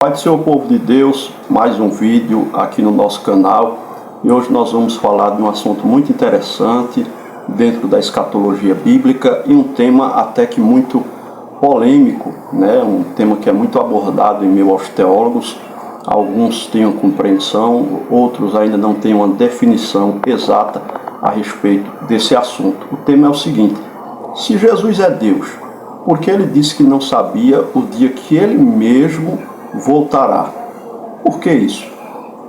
Pai do Senhor, povo de Deus, mais um vídeo aqui no nosso canal. E hoje nós vamos falar de um assunto muito interessante dentro da escatologia bíblica e um tema até que muito polêmico, né? Um tema que é muito abordado em meio aos teólogos. Alguns têm uma compreensão, outros ainda não têm uma definição exata a respeito desse assunto. O tema é o seguinte: se Jesus é Deus, por que ele disse que não sabia o dia que ele mesmo voltará? Por que isso?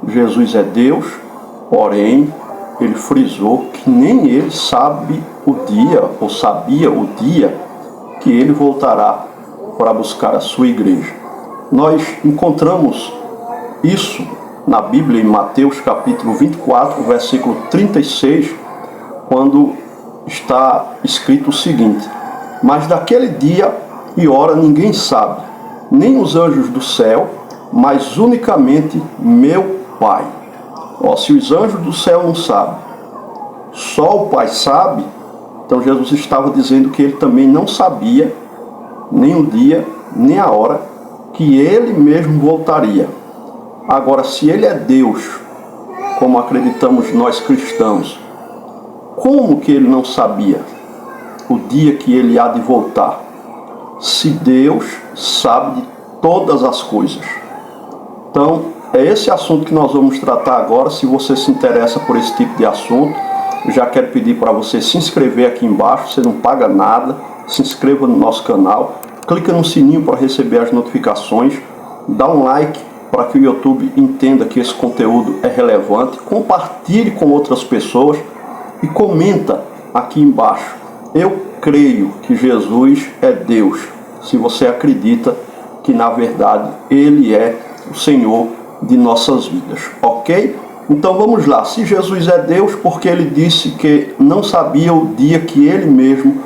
Jesus é Deus, porém ele frisou que nem ele sabe o dia, ou sabia o dia que ele voltará para buscar a sua igreja. Nós encontramos isso na Bíblia em Mateus capítulo 24, versículo 36, quando está escrito o seguinte: mas daquele dia e hora ninguém sabe, nem os anjos do céu, mas unicamente meu Pai. Se os anjos do céu não sabem, só o Pai sabe, então Jesus estava dizendo que ele também não sabia nem o dia, nem a hora que ele mesmo voltaria. Agora, se ele é Deus, como acreditamos nós cristãos, como que ele não sabia o dia que ele há de voltar? Se Deus sabe de todas as coisas. Então, é esse assunto que nós vamos tratar agora. Se você se interessa por esse tipo de assunto, eu já quero pedir para você se inscrever aqui embaixo. Você não paga nada. Se inscreva no nosso canal. Clica no sininho para receber as notificações. Dá um like para que o YouTube entenda que esse conteúdo é relevante. Compartilhe com outras pessoas e comenta aqui embaixo: eu creio que Jesus é Deus. Se você acredita que na verdade Ele é o Senhor de nossas vidas, ok? Então vamos lá. Se Jesus é Deus, porque Ele disse que não sabia o dia que Ele mesmo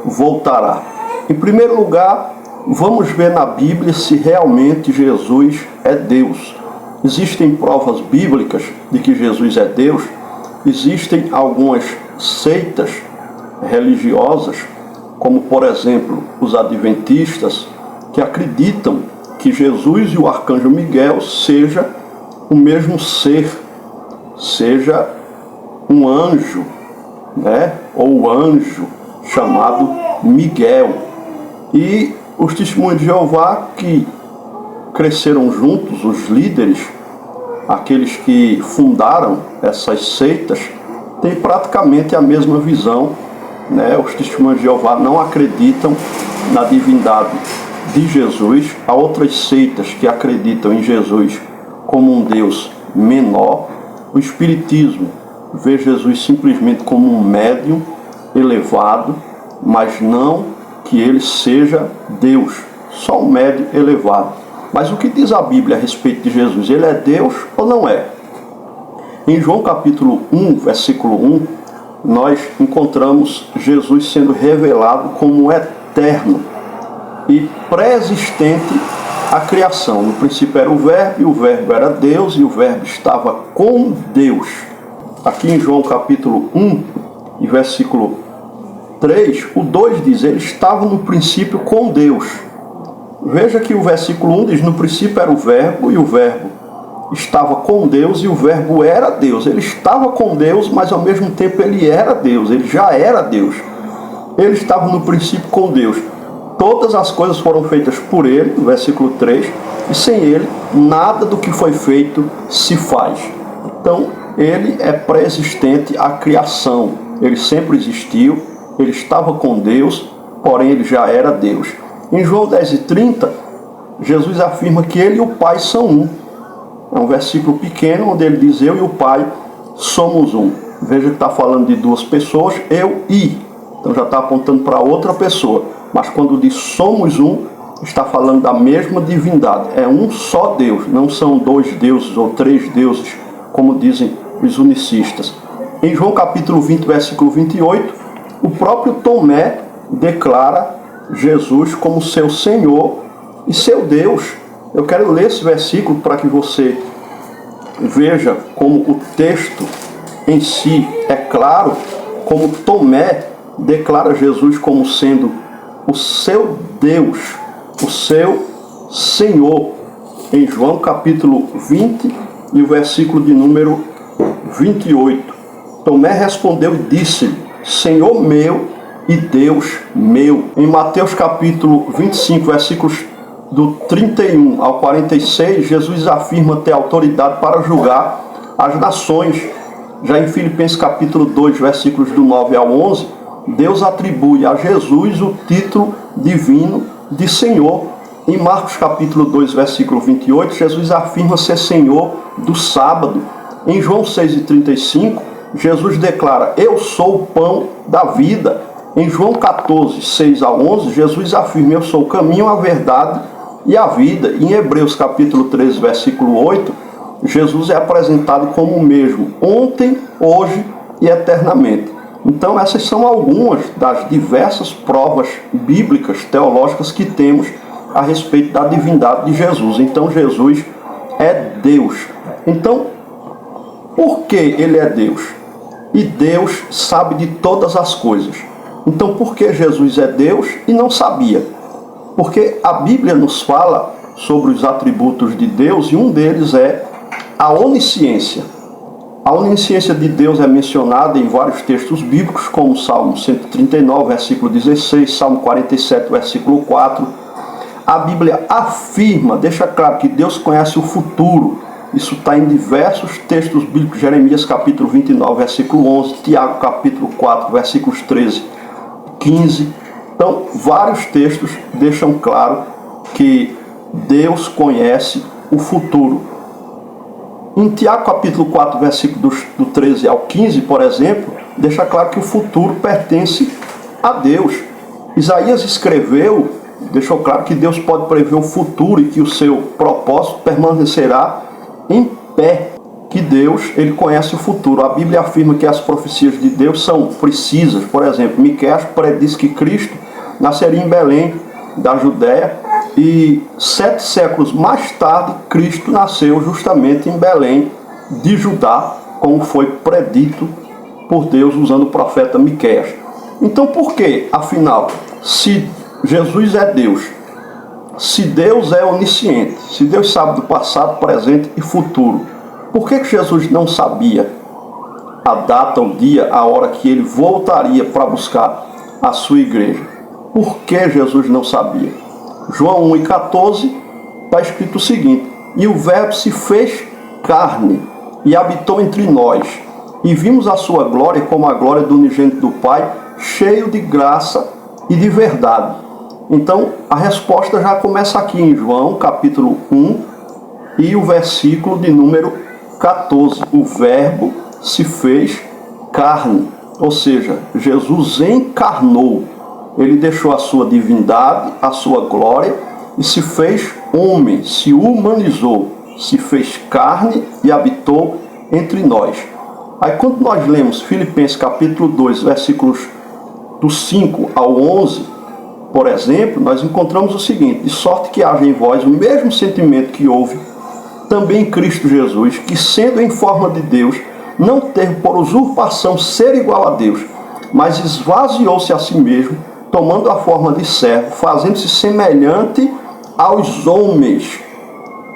voltará? Em primeiro lugar, vamos ver na Bíblia se realmente Jesus é Deus. Existem provas bíblicas de que Jesus é Deus. Existem algumas seitas religiosas, como por exemplo os adventistas, que acreditam que Jesus e o arcanjo Miguel seja o mesmo ser, seja um anjo, né? Ou anjo chamado Miguel. E os testemunhos de Jeová, que cresceram juntos, os líderes, aqueles que fundaram essas seitas, têm praticamente a mesma visão, né? Os testemunhos de Jeová não acreditam na divindade de Jesus. Há outras seitas que acreditam em Jesus como um Deus menor. O Espiritismo vê Jesus simplesmente como um médium elevado, mas não que ele seja Deus, só um médium elevado. Mas o que diz a Bíblia a respeito de Jesus? Ele é Deus ou não é? Em João capítulo 1, versículo 1, nós encontramos Jesus sendo revelado como eterno e pré-existente à criação. No princípio era o Verbo, e o Verbo era Deus, e o Verbo estava com Deus. Aqui em João capítulo 1, e versículo 3, o 2 diz: ele estava no princípio com Deus. Veja que o versículo 1 diz: no princípio era o Verbo, e o Verbo estava com Deus, e o Verbo era Deus. Ele estava com Deus, mas ao mesmo tempo ele era Deus, ele já era Deus. Ele estava no princípio com Deus. Todas as coisas foram feitas por ele, no versículo 3, e sem ele, nada do que foi feito se faz. Então, ele é pré-existente à criação. Ele sempre existiu, ele estava com Deus, porém ele já era Deus. Em João 10:30, Jesus afirma que ele e o Pai são um. É um versículo pequeno onde ele diz: eu e o Pai somos um. Veja que está falando de duas pessoas, eu e. Então já está apontando para outra pessoa. Mas quando diz somos um, está falando da mesma divindade. É um só Deus, não são dois deuses ou três deuses, como dizem os unicistas. Em João capítulo 20, versículo 28, o próprio Tomé declara Jesus como seu Senhor e seu Deus. Eu quero ler esse versículo para que você veja como o texto em si é claro, como Tomé declara Jesus como sendo o seu Deus, o seu Senhor. em João capítulo 20 e o versículo de número 28. Tomé respondeu e disse-lhe: Senhor meu e Deus meu. Em Mateus capítulo 25, versículos do 31 ao 46, Jesus afirma ter autoridade para julgar as nações. Já em Filipenses capítulo 2, versículos do 9 ao 11, Deus atribui a Jesus o título divino de Senhor. Em Marcos capítulo 2, versículo 28, Jesus afirma ser Senhor do sábado. Em João 6,35, Jesus declara: Eu sou o pão da vida. Em João 14, 6 a 11, Jesus afirma: Eu sou o caminho, a verdade e a vida. Em Hebreus capítulo 13, versículo 8, Jesus é apresentado como o mesmo, ontem, hoje e eternamente. Então essas são algumas das diversas provas bíblicas, teológicas que temos a respeito da divindade de Jesus. Então Jesus é Deus. Então, por que ele é Deus? E Deus sabe de todas as coisas. Então, por que Jesus é Deus e não sabia? Porque a Bíblia nos fala sobre os atributos de Deus e um deles é a onisciência. A onisciência de Deus é mencionada em vários textos bíblicos, como Salmo 139, versículo 16, Salmo 47, versículo 4. A Bíblia afirma, deixa claro que Deus conhece o futuro. Isso está em diversos textos bíblicos, Jeremias capítulo 29, versículo 11, Tiago capítulo 4, versículos 13, 15. Então, vários textos deixam claro que Deus conhece o futuro. Em Tiago capítulo 4, versículos do 13 ao 15, por exemplo, deixa claro que o futuro pertence a Deus. Isaías escreveu, deixou claro que Deus pode prever o futuro e que o seu propósito permanecerá em pé, que Deus, ele conhece o futuro. A Bíblia afirma que as profecias de Deus são precisas. Por exemplo, Miqueias prediz que Cristo nasceria em Belém, da Judéia, e 7 séculos mais tarde, Cristo nasceu justamente em Belém, de Judá, como foi predito por Deus usando o profeta Miqueias. Então, por que, afinal, se Jesus é Deus, se Deus é onisciente, se Deus sabe do passado, presente e futuro, por que Jesus não sabia a data, o dia, a hora que ele voltaria para buscar a sua igreja? Por que Jesus não sabia? João 1,14 está escrito o seguinte: E o Verbo se fez carne e habitou entre nós, e vimos a sua glória como a glória do unigênito do Pai, cheio de graça e de verdade. Então, a resposta já começa aqui em João, capítulo 1, e o versículo de número 14. O Verbo se fez carne, ou seja, Jesus encarnou. Ele deixou a sua divindade, a sua glória, e se fez homem, se humanizou, se fez carne e habitou entre nós. Aí quando nós lemos Filipenses capítulo 2, versículos do 5 ao 11, por exemplo, nós encontramos o seguinte: de sorte que haja em vós o mesmo sentimento que houve também em Cristo Jesus, que sendo em forma de Deus, não teve por usurpação ser igual a Deus, mas esvaziou-se a si mesmo, tomando a forma de servo, fazendo-se semelhante aos homens,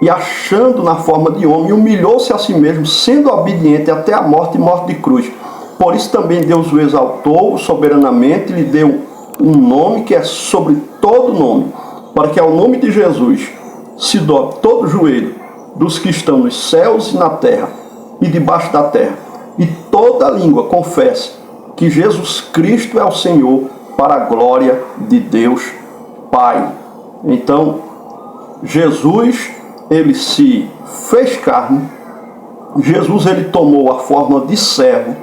e achando na forma de homem, humilhou-se a si mesmo, sendo obediente até a morte e morte de cruz. Por isso também Deus o exaltou soberanamente, lhe deu um nome que é sobre todo nome, para que ao nome de Jesus se dobre todo o joelho dos que estão nos céus e na terra e debaixo da terra, e toda língua confesse que Jesus Cristo é o Senhor, para a glória de Deus Pai. Então, Jesus, ele se fez carne, Jesus, ele tomou a forma de servo,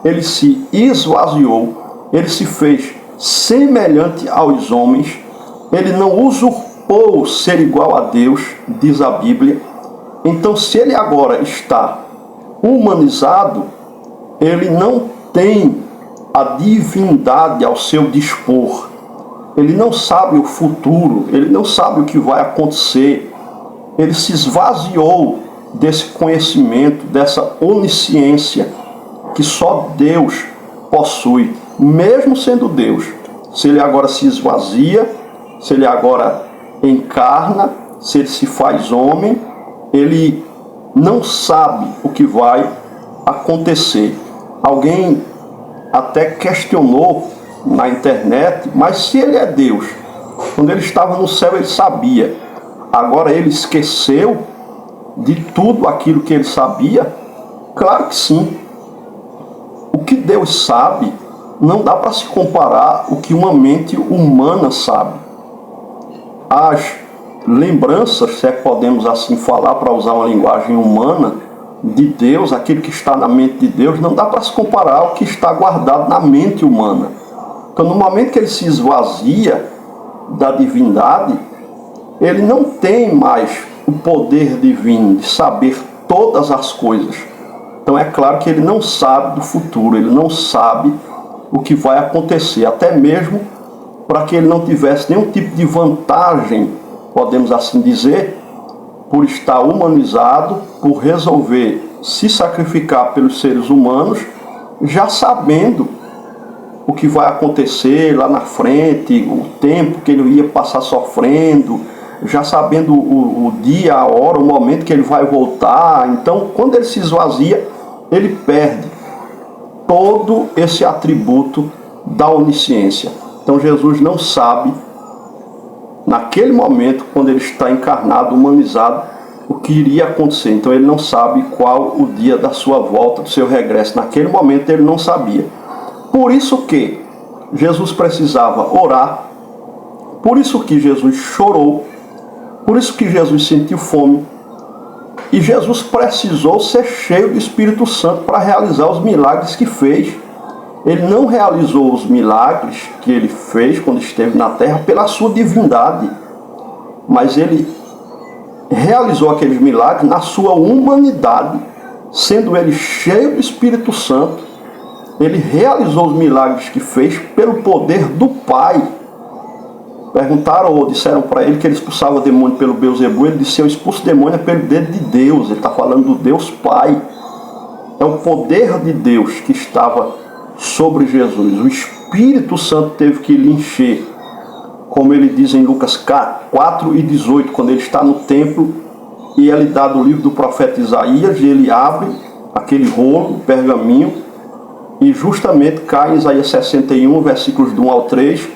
ele se esvaziou, ele se fez semelhante aos homens, ele não usurpou ser igual a Deus, diz a Bíblia. Então, se ele agora está humanizado, ele não tem a divindade ao seu dispor. Ele não sabe o futuro, ele não sabe o que vai acontecer. Ele se esvaziou desse conhecimento, dessa onisciência que só Deus possui, mesmo sendo Deus. Se ele agora se esvazia, se ele agora encarna, se ele se faz homem, ele não sabe o que vai acontecer. Alguém até questionou na internet, mas se ele é Deus, quando ele estava no céu ele sabia, agora ele esqueceu de tudo aquilo que ele sabia? Claro que sim. O que Deus sabe não dá para se comparar o que uma mente humana sabe. As lembranças, se é que podemos assim falar, para usar uma linguagem humana, de Deus, aquilo que está na mente de Deus, não dá para se comparar ao que está guardado na mente humana. Então, no momento que ele se esvazia da divindade, ele não tem mais o poder divino de saber todas as coisas. Então é claro que ele não sabe do futuro, ele não sabe o que vai acontecer, até mesmo para que ele não tivesse nenhum tipo de vantagem, podemos assim dizer, por estar humanizado, por resolver se sacrificar pelos seres humanos, já sabendo o que vai acontecer lá na frente, o tempo que ele ia passar sofrendo, já sabendo o dia, a hora, o momento que ele vai voltar. Então, quando ele se esvazia, ele perde todo esse atributo da onisciência. Então, Jesus não sabe, naquele momento, quando ele está encarnado, humanizado, o que iria acontecer. Então, ele não sabe qual o dia da sua volta, do seu regresso. Naquele momento, ele não sabia. Por isso que Jesus precisava orar, por isso que Jesus chorou, por isso que Jesus sentiu fome, e Jesus precisou ser cheio do Espírito Santo para realizar os milagres que fez. Ele não realizou os milagres que ele fez quando esteve na terra pela sua divindade, mas ele realizou aqueles milagres na sua humanidade, sendo ele cheio do Espírito Santo. Ele realizou os milagres que fez pelo poder do Pai. Perguntaram ou disseram para ele que ele expulsava demônio pelo Beelzebul. Ele disse: eu expulso demônio pelo dedo de Deus. Ele está falando do Deus Pai. É o poder de Deus que estava sobre Jesus. O Espírito Santo teve que lhe encher, como ele diz em Lucas 4:18, quando ele está no templo e é lhe dado o livro do profeta Isaías, e ele abre aquele rolo, o pergaminho, e justamente cai em Isaías 61, versículos do 1 ao 3,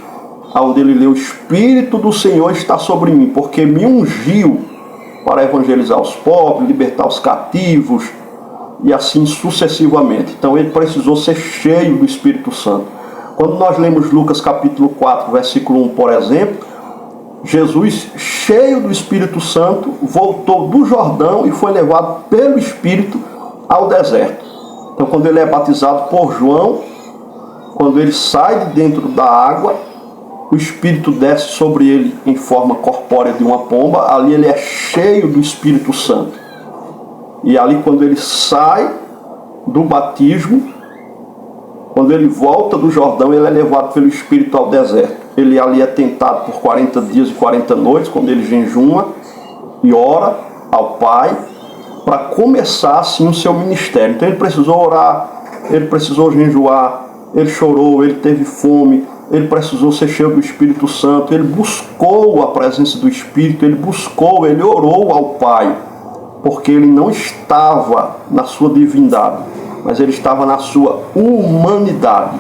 onde ele lê: o Espírito do Senhor está sobre mim, porque me ungiu para evangelizar os pobres, libertar os cativos, e assim sucessivamente. Então ele precisou ser cheio do Espírito Santo. Quando nós lemos Lucas capítulo 4, versículo 1, por exemplo, Jesus, cheio do Espírito Santo, voltou do Jordão e foi levado pelo Espírito ao deserto. Então, quando ele é batizado por João, quando ele sai de dentro da água, o Espírito desce sobre ele em forma corpórea de uma pomba. Ali ele é cheio do Espírito Santo. E ali, quando ele sai do batismo, quando ele volta do Jordão, ele é levado pelo Espírito ao deserto. Ele ali é tentado por 40 dias e 40 noites, quando ele jejuma e ora ao Pai, para começar assim o seu ministério. Então ele precisou orar, ele precisou jejuar, ele chorou, ele teve fome, ele precisou ser cheio do Espírito Santo, ele buscou a presença do Espírito, ele orou ao Pai, porque ele não estava na sua divindade, mas ele estava na sua humanidade.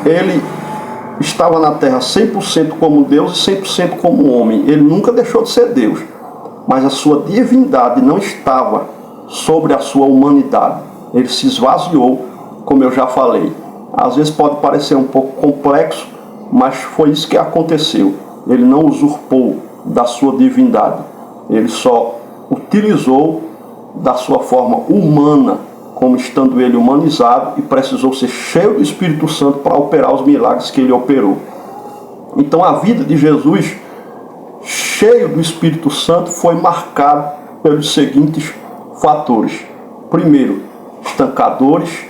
Ele estava na terra 100% como Deus e 100% como homem. Ele nunca deixou de ser Deus, mas a sua divindade não estava sobre a sua humanidade. Ele se esvaziou, como eu já falei. Às vezes pode parecer um pouco complexo, mas foi isso que aconteceu. Ele não usurpou da sua divindade. Ele só utilizou da sua forma humana, como estando ele humanizado, e precisou ser cheio do Espírito Santo para operar os milagres que ele operou. Então a vida de Jesus, cheio do Espírito Santo, foi marcada pelos seguintes fatores. Primeiro, estancadores.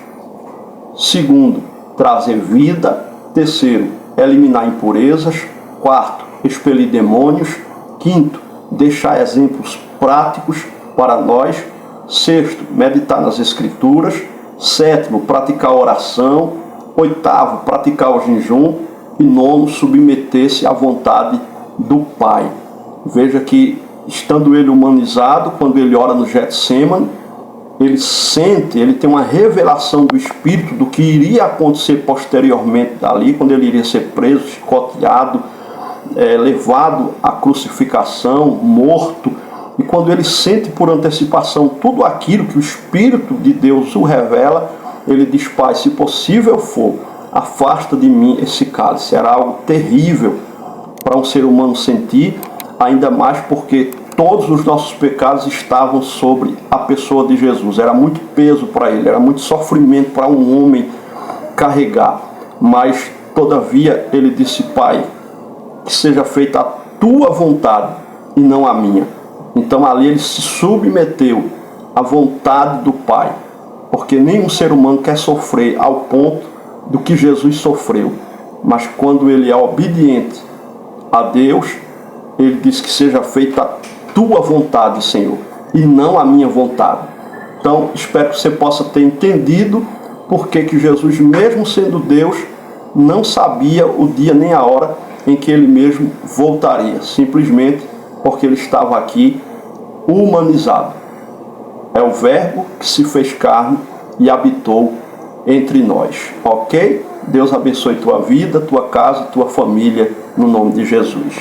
Segundo, trazer vida. Terceiro, eliminar impurezas. Quarto, expelir demônios. Quinto, deixar exemplos práticos para nós. Sexto, meditar nas Escrituras. Sétimo, praticar a oração. Oitavo, praticar o jejum. E nono, submeter-se à vontade do Pai. Veja que estando ele humanizado, quando ele ora no Getsemane, ele sente, ele tem uma revelação do Espírito do que iria acontecer posteriormente dali, quando ele iria ser preso, chicoteado, levado à crucificação, morto. E quando ele sente por antecipação tudo aquilo que o Espírito de Deus o revela, ele diz: Pai, se possível for, afasta de mim esse cálice. Era algo terrível para um ser humano sentir, ainda mais porque todos os nossos pecados estavam sobre a pessoa de Jesus. Era muito peso para ele, era muito sofrimento para um homem carregar. Mas, todavia, ele disse: Pai, que seja feita a tua vontade e não a minha. Então ali ele se submeteu à vontade do Pai, porque nenhum ser humano quer sofrer ao ponto do que Jesus sofreu. Mas quando ele é obediente a Deus, ele diz: que seja feita a tua vontade, Senhor, e não a minha vontade. Então espero que você possa ter entendido porque que Jesus, mesmo sendo Deus, não sabia o dia nem a hora em que ele mesmo voltaria, simplesmente porque ele estava aqui humanizado. É o Verbo que se fez carne e habitou entre nós. Ok? Deus abençoe tua vida, tua casa, tua família, no nome de Jesus.